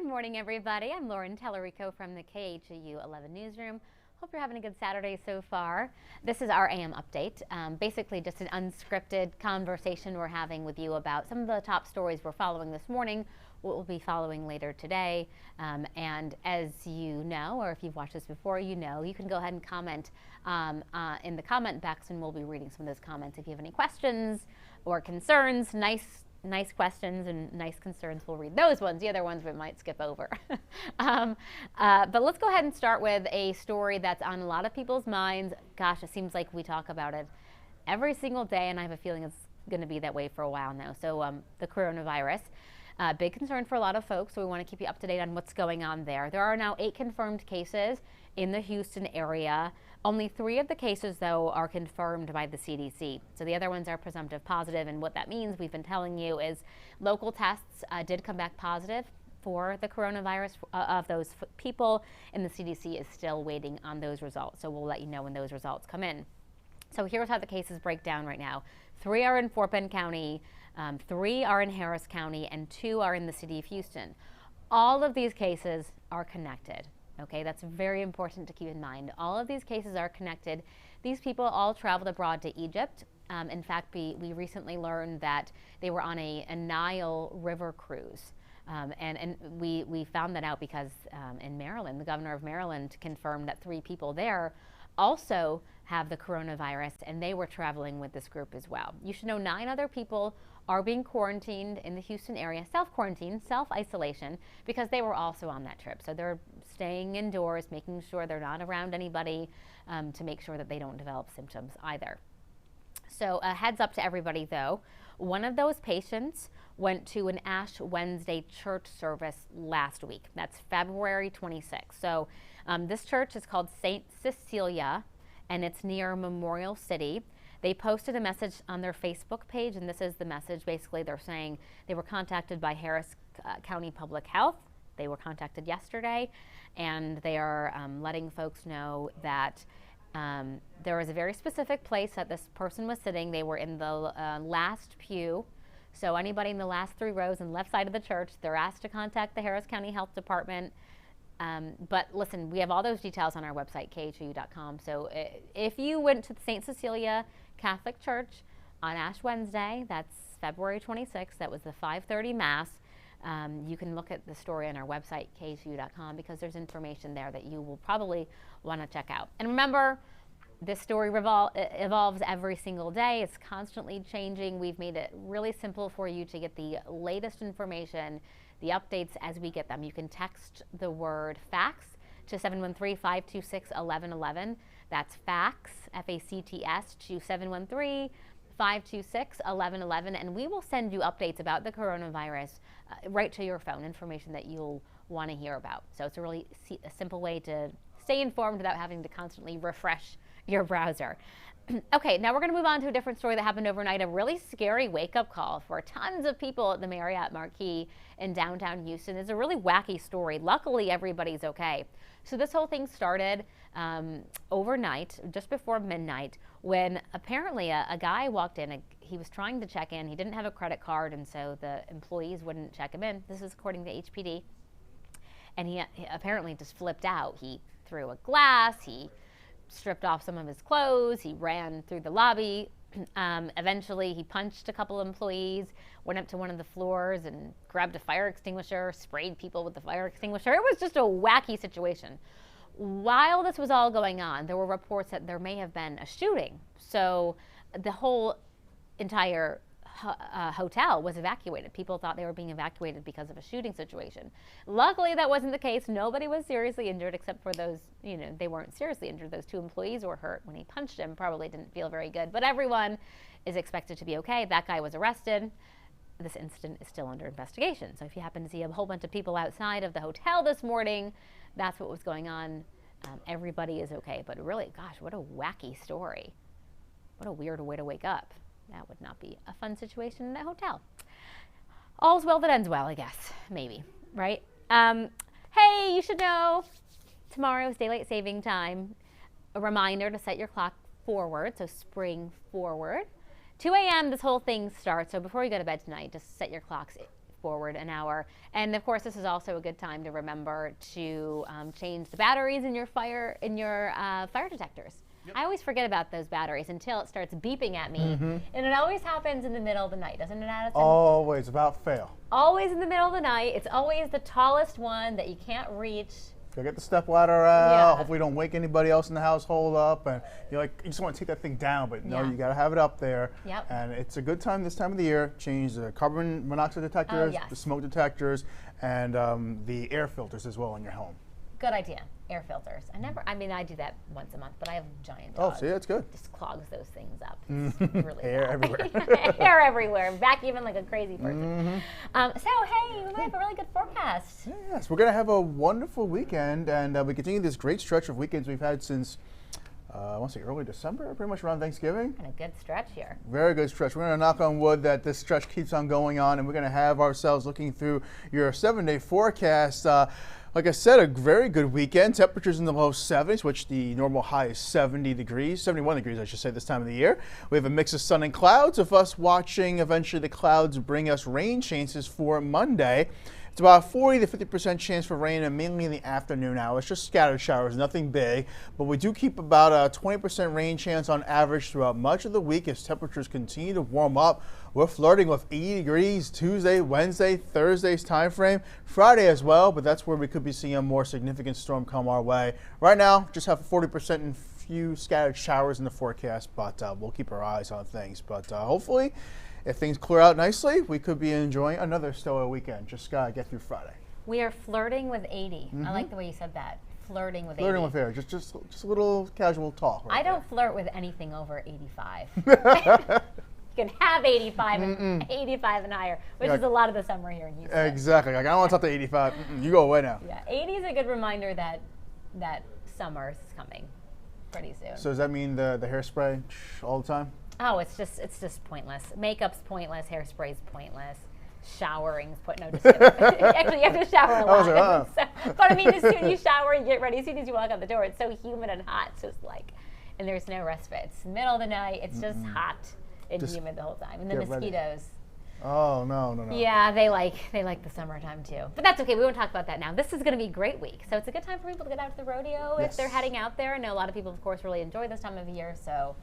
morning, everybody. I'm Lauren Talarico from the KHAU 11 Newsroom. Hope you're having a good Saturday so far. This is our AM update. Basically just an unscripted conversation we're having with you about some of the top stories we're following this morning, what we'll be following later today. And as you know, or if you've watched this before, you know, you can go ahead and comment in the comment box, and we'll be reading some of those comments. If you have any questions or concerns, nice questions and nice concerns, we'll read those ones. The other ones we might skip over. But let's go ahead and start with a story that's on a lot of people's minds. Gosh, it seems like we talk about it every single day, and I have a feeling it's going to be that way for a while now. So the coronavirus, big concern for a lot of folks, so we want to keep you up to date on what's going on there. There are now 8 confirmed cases in the Houston area. Only 3 of the cases, though, are confirmed by the CDC. So the other ones are presumptive positive, and what that means, we've been telling you, is local tests did come back positive for the coronavirus of those people, and the CDC is still waiting on those results. So we'll let you know when those results come in. So here's how the cases break down right now. 3 are in Fort Bend County, 3 are in Harris County, and 2 are in the city of Houston. All of these cases are connected. Okay, that's very important to keep in mind. All of these cases are connected. These people all traveled abroad to Egypt. In fact, we recently learned that they were on a Nile River cruise. And we found that out because in Maryland, the governor of Maryland confirmed that 3 people there also have the coronavirus, and they were traveling with this group as well. You should know 9 other people are being quarantined in the Houston area, self-quarantine, self-isolation, because they were also on that trip. So they're staying indoors, making sure they're not around anybody, to make sure that they don't develop symptoms either. So a heads up to everybody, though. One of those patients went to an Ash Wednesday church service last week. That's February 26th. So this church is called St. Cecilia, and it's near Memorial City. They posted a message on their Facebook page, and this is the message. Basically, they're saying they were contacted by Harris County Public Health. They were contacted yesterday, and they are letting folks know that there was a very specific place that this person was sitting. They were in the last pew. So anybody in the last 3 rows and left side of the church, they're asked to contact the Harris County Health Department. But listen, we have all those details on our website, khau.com. So if you went to the St. Cecilia Catholic Church on Ash Wednesday, that's February 26th, that was the 5:30 Mass, you can look at the story on our website, khau.com, because there's information there that you will probably want to check out. And remember, this story evolves every single day. It's constantly changing. We've made it really simple for you to get the latest information, the updates as we get them. You can text the word FACTS to 713-526-1111. That's FACTS, F-A-C-T-S, to 713-526-1111. And we will send you updates about the coronavirus right to your phone, information that you'll want to hear about. So it's a really simple way to stay informed without having to constantly refresh your browser. Okay, now we're going to move on to a different story that happened overnight, a really scary wake-up call for tons of people at the Marriott Marquis in downtown Houston. It's a really wacky story. Luckily, everybody's okay. So this whole thing started overnight, just before midnight, when apparently a guy walked in. He was trying to check in. He didn't have a credit card, and so the employees wouldn't check him in. This is according to HPD. And he apparently just flipped out. He threw a glass. He stripped off some of his clothes. He ran through the lobby. Eventually, he punched a couple of employees, went up to one of the floors and grabbed a fire extinguisher, sprayed people with the fire extinguisher. It was just a wacky situation. While this was all going on, there were reports that there may have been a shooting. So the whole entire hotel was evacuated. People thought they were being evacuated because of a shooting situation. Luckily, that wasn't the case. Nobody was seriously injured except for those, they weren't seriously injured. Those 2 employees were hurt when he punched him. Probably didn't feel very good. But everyone is expected to be okay. That guy was arrested. This incident is still under investigation. So if you happen to see a whole bunch of people outside of the hotel this morning, that's what was going on. Everybody is okay. But really, gosh, what a wacky story. What a weird way to wake up. That would not be a fun situation in a hotel. All's well that ends well, I guess. Maybe, right? Hey, you should know tomorrow's daylight saving time. A reminder to set your clock forward, so spring forward. 2 a.m. this whole thing starts, so before you go to bed tonight, just set your clocks forward an hour. And of course, this is also a good time to remember to change the batteries in your fire detectors. Yep. I always forget about those batteries until it starts beeping at me. And it always happens in the middle of the night, doesn't it, Addison? Always, without fail. Always in the middle of the night. It's always the tallest one that you can't reach. Go get the step ladder out. Hopefully you don't wake anybody else in the household up. And you just want to take that thing down, but no, you got to have it up there. Yep. And it's a good time this time of the year. Change the carbon monoxide detectors, the smoke detectors, and the air filters as well in your home. Good idea. Air filters. I do that once a month, but I have giant dogs. Oh, see, that's good. Just clogs those things up. It's really Air bad. everywhere. Air everywhere. Vacuuming like a crazy person. So, hey, we have a really good forecast. Yes, we're going to have a wonderful weekend, and we continue this great stretch of weekends we've had since, I want to say early December, pretty much around Thanksgiving. And a good stretch here. Very good stretch. We're going to knock on wood that this stretch keeps on going on, and we're going to have ourselves looking through your 7-day forecast. Like I said, a very good weekend. Temperatures in the low 70s, which the normal high is 71 degrees, I should say, this time of the year. We have a mix of sun and clouds, of us watching eventually the clouds bring us rain chances for Monday. It's about a 40 to 50% chance for rain, and mainly in the afternoon hours, just scattered showers, nothing big. But we do keep about a 20% rain chance on average throughout much of the week as temperatures continue to warm up. We're flirting with 80 degrees Tuesday, Wednesday, Thursday's time frame, Friday as well, but that's where we could be seeing a more significant storm come our way. Right now, just have 40% and few scattered showers in the forecast, but we'll keep our eyes on things. But hopefully, if things clear out nicely, we could be enjoying another stellar weekend. Just gotta get through Friday. We are flirting with 80. I like the way you said that. Flirting with 80. Flirting with air, just a little casual talk. I don't flirt with anything over 85. You can have 85 and 85 and higher, which is a lot of the summer here in Houston. Exactly. Like, I don't want to talk to 85. You go away now. Yeah, 80 is a good reminder that summer is coming pretty soon. So does that mean the hairspray all the time? Oh, it's just pointless. Makeup's pointless. Hairspray's pointless. Showering's no, just kidding. Actually, you have to shower a lot. But I mean, as soon as you shower, you get ready. As soon as you walk out the door, it's so humid and hot. It's just like, and there's no respite. It's the middle of the night. It's just hot and humid the whole time. And the mosquitoes. Ready. Oh, no. Yeah, they like the summertime too. But that's okay. We won't talk about that now. This is going to be a great week. So it's a good time for people to get out to the rodeo if they're heading out there. I know a lot of people, of course, really enjoy this time of year. So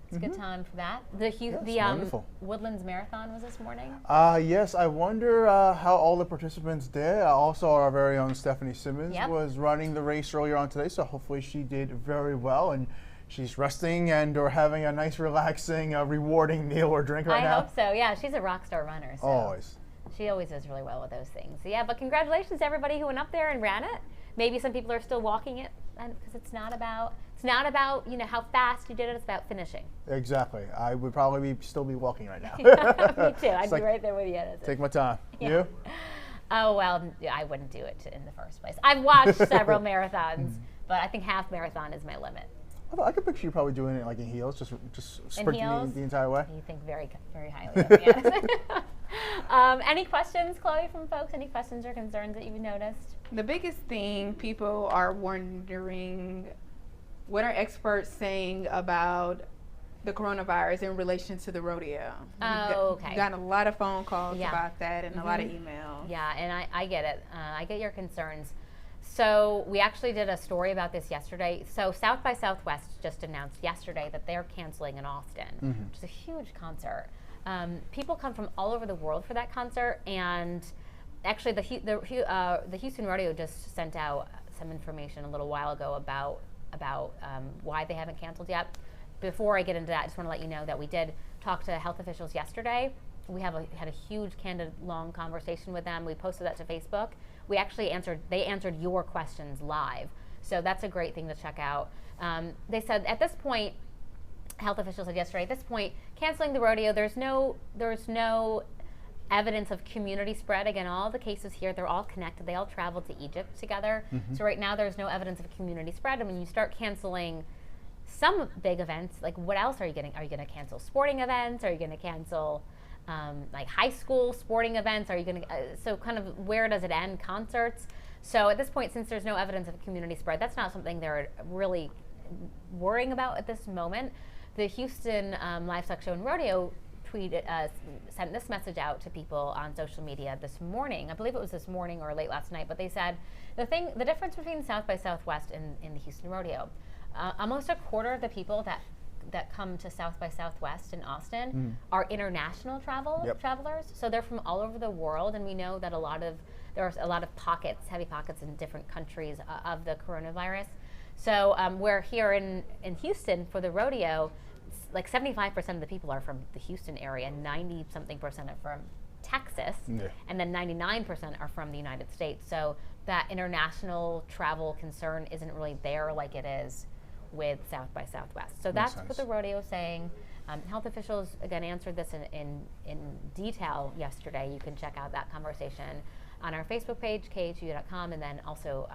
it's a good time for that. The Woodlands Marathon was this morning. Yes, I wonder how all the participants did. Also, our very own Stephanie Simmons was running the race earlier on today, so hopefully she did very well. And she's resting or having a nice, relaxing, rewarding meal or drink right now. I hope so. Yeah, she's a rock star runner. So always. She always does really well with those things. So, yeah, but congratulations to everybody who went up there and ran it. Maybe some people are still walking it because it's not about how fast you did it. It's about finishing. Exactly. I would probably still be walking right now. Me too. I'd be right there with you. Take my time. Yeah. You? Oh, well, I wouldn't do it in the first place. I've watched several marathons, but I think half marathon is my limit. I could picture you probably doing it like in heels, just sprinting the entire way. You think very, very highly of me. Any questions, Chloe, from folks? Any questions or concerns that you've noticed? The biggest thing people are wondering, what are experts saying about the coronavirus in relation to the rodeo? We've gotten a lot of phone calls about that and a lot of emails. Yeah, and I get it. I get your concerns. So we actually did a story about this yesterday. So South by Southwest just announced yesterday that they're canceling in Austin, which is a huge concert. People come from all over the world for that concert, and actually the Houston Rodeo just sent out some information a little while ago about why they haven't canceled yet. Before I get into that, I just want to let you know that we did talk to health officials yesterday. We had a huge, candid, long conversation with them. We posted that to Facebook. They answered your questions live. So that's a great thing to check out. They said at this point, health officials said yesterday, at this point, canceling the rodeo, there's no evidence of community spread. Again, all the cases here, they're all connected. They all traveled to Egypt together. So right now there's no evidence of community spread. And when you start canceling some big events, like what else are you going to? Are you going to cancel sporting events? Are you going to cancel like high school sporting events? Are you going to, so kind of where does it end? Concerts. So at this point, since there's no evidence of community spread, that's not something they're really worrying about at this moment. The Houston Livestock Show and Rodeo sent this message out to people on social media this morning. I believe it was this morning or late last night, but they said the difference between South by Southwest and the Houston Rodeo, almost a quarter of the people that come to South by Southwest in Austin are international travelers. So they're from all over the world, and we know that there's a lot of heavy pockets in different countries of the coronavirus. So we're here in Houston for the rodeo. Like 75% of the people are from the Houston area, 90-something% are from Texas, and then 99% are from the United States. So that international travel concern isn't really there like it is with South by Southwest. So that's what the rodeo is saying. Health officials, again, answered this in detail yesterday. You can check out that conversation on our Facebook page, khu.com, and then also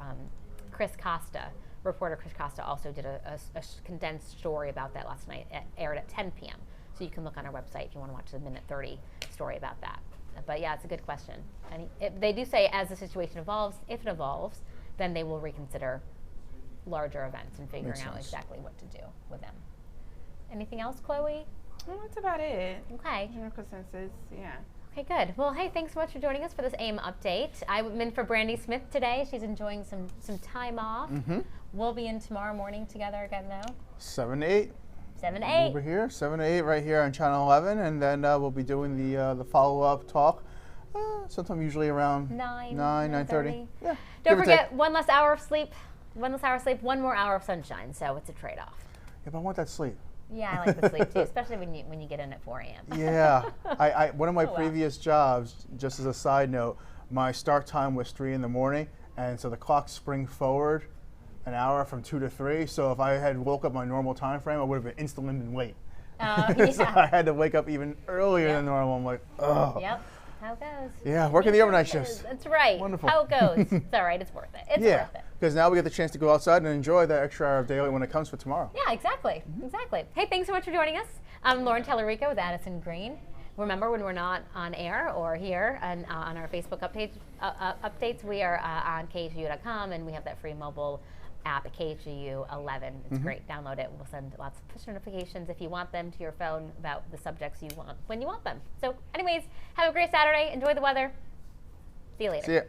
reporter Chris Costa also did a condensed story about that last night. It aired at 10 p.m. So you can look on our website if you want to watch the minute 30 story about that. But yeah, it's a good question. And they do say as the situation evolves, if it evolves, then they will reconsider larger events and figuring out exactly what to do with them. Anything else, Chloe? Well, that's about it. Okay. General consensus, yeah. Okay, good. Well, hey, thanks so much for joining us for this AIM update. I'm in for Brandy Smith today. She's enjoying some time off. We'll be in tomorrow morning together again, though. 7 to 8. 7 to 8. Over here, 7 to 8 right here on Channel 11, and then we'll be doing the follow-up talk sometime usually around 9:30. Yeah. Don't forget, one less hour of sleep, one more hour of sunshine, so it's a trade-off. Yeah, but I want that sleep. Yeah, I like the sleep too, especially when you get in at 4 a.m. Yeah, one of my previous jobs, just as a side note, my start time was 3 in the morning, and so the clock sprung forward an hour from 2 to 3. So if I had woke up my normal time frame, I would have been instantly been late. So I had to wake up even earlier than normal. I'm like, oh. Yep. How it goes. Yeah, working the overnight shifts. That's right. Wonderful. How it goes. It's all right. It's worth it. It's worth it. Because now we get the chance to go outside and enjoy that extra hour of daylight when it comes for tomorrow. Yeah, exactly. Exactly. Hey, thanks so much for joining us. I'm Lauren Talarico with Addison Green. Remember, when we're not on air or here and on our Facebook updates, we are on khu.com, and we have that free mobile app at KHU 11. It's great. Download it. We'll send lots of push notifications if you want them to your phone about the subjects you want when you want them. So anyways, have a great Saturday. Enjoy the weather. See you later. See ya.